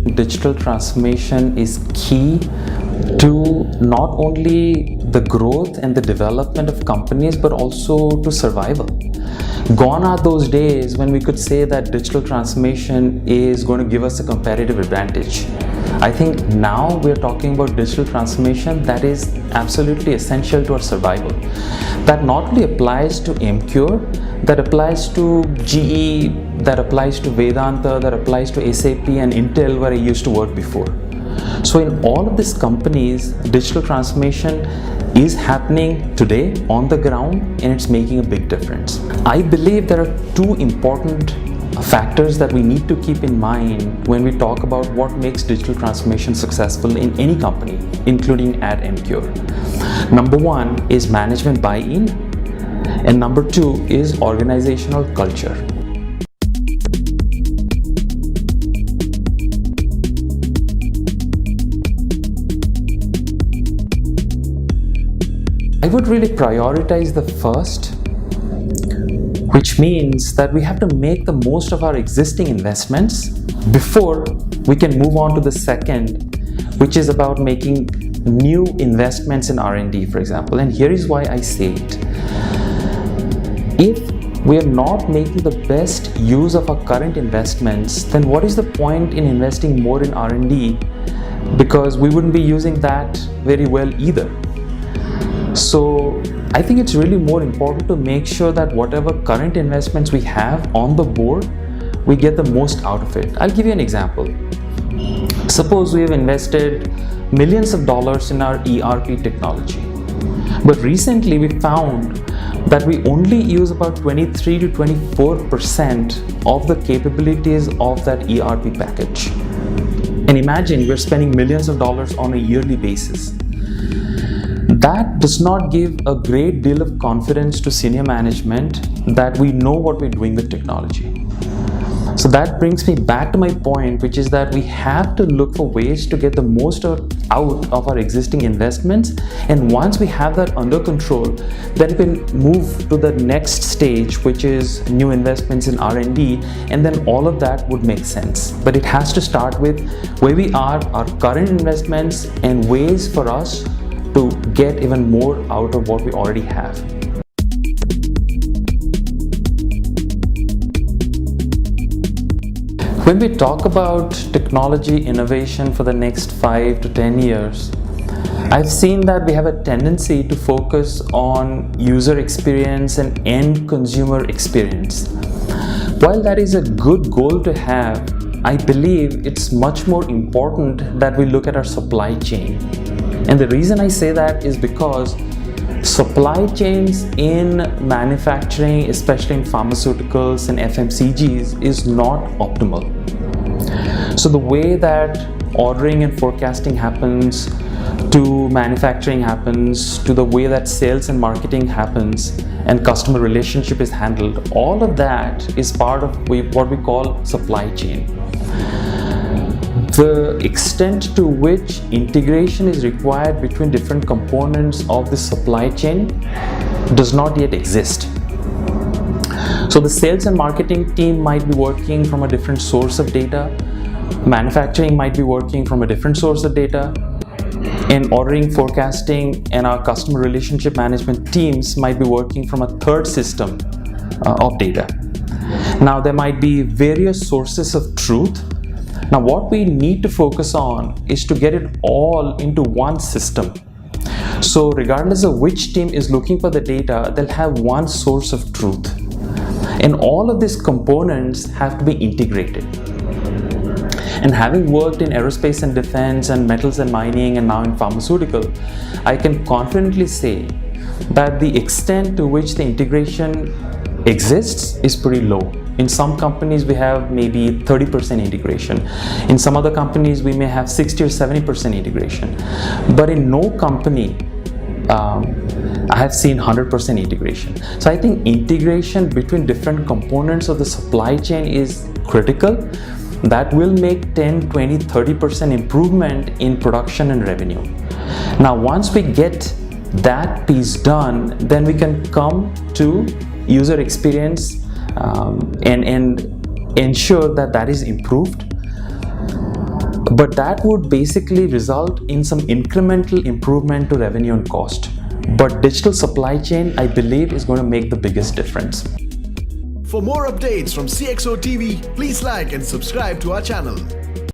Digital transformation is key to not only the growth and the development of companies, but also to survival. Gone are those days when we could say that digital transformation is going to give us a competitive advantage. I think now we're talking about digital transformation that is absolutely essential to our survival. That not only applies to Emcure, that applies to GE, that applies to Vedanta, that applies to SAP and Intel where I used to work before. So in all of these companies, digital transformation is happening today on the ground and it's making a big difference. I believe there are two important factors that we need to keep in mind when we talk about what makes digital transformation successful in any company, including at Emcure. Number one is management buy-in, and number two is organizational culture. I would really prioritize the first, which means that we have to make the most of our existing investments before we can move on to the second, which is about making new investments in R&D, for example. And here is why I say it. If we are not making the best use of our current investments, then what is the point in investing more in R&D? Because we wouldn't be using that very well either. So I think it's really more important to make sure that whatever current investments we have on the board, we get the most out of it. I'll give you an example. Suppose we have invested millions of dollars in our ERP technology, but recently we found that we only use about 23 to 24% of the capabilities of that ERP package. And imagine we're spending millions of dollars on a yearly basis. That does not give a great deal of confidence to senior management that we know what we're doing with technology. So that brings me back to my point, which is that we have to look for ways to get the most out of our existing investments. And once we have that under control, then we can move to the next stage, which is new investments in R&D. And then all of that would make sense. But it has to start with where we are, our current investments, and ways for us to get even more out of what we already have. When we talk about technology innovation for the next 5 to 10 years, I've seen that we have a tendency to focus on user experience and end consumer experience. While that is a good goal to have, I believe it's much more important that we look at our supply chain. And the reason I say that is because supply chains in manufacturing, especially in pharmaceuticals and FMCGs, is not optimal. So the way that ordering and forecasting happens, to manufacturing happens, to the way that sales and marketing happens, and customer relationship is handled, all of that is part of what we call supply chain. The extent to which integration is required between different components of the supply chain does not yet exist. So the sales and marketing team might be working from a different source of data, manufacturing might be working from a different source of data, and ordering, forecasting, and our customer relationship management teams might be working from a third system of data. Now there might be various sources of truth. Now what we need to focus on is to get it all into one system. So regardless of which team is looking for the data, they'll have one source of truth. And all of these components have to be integrated. And having worked in aerospace and defense and metals and mining and now in pharmaceutical, I can confidently say that the extent to which the integration exists is pretty low. In some companies we have maybe 30% integration. In some other companies we may have 60 or 70% integration. But in no company I have seen 100% integration. So I think integration between different components of the supply chain is critical. That will make 10, 20, 30% improvement in production and revenue. Now once we get that piece done, then we can come to user experience and ensure that that is improved. But that would basically result in some incremental improvement to revenue and cost. But digital supply chain, I believe, is going to make the biggest difference. For more updates from CXO TV, please like and subscribe to our channel.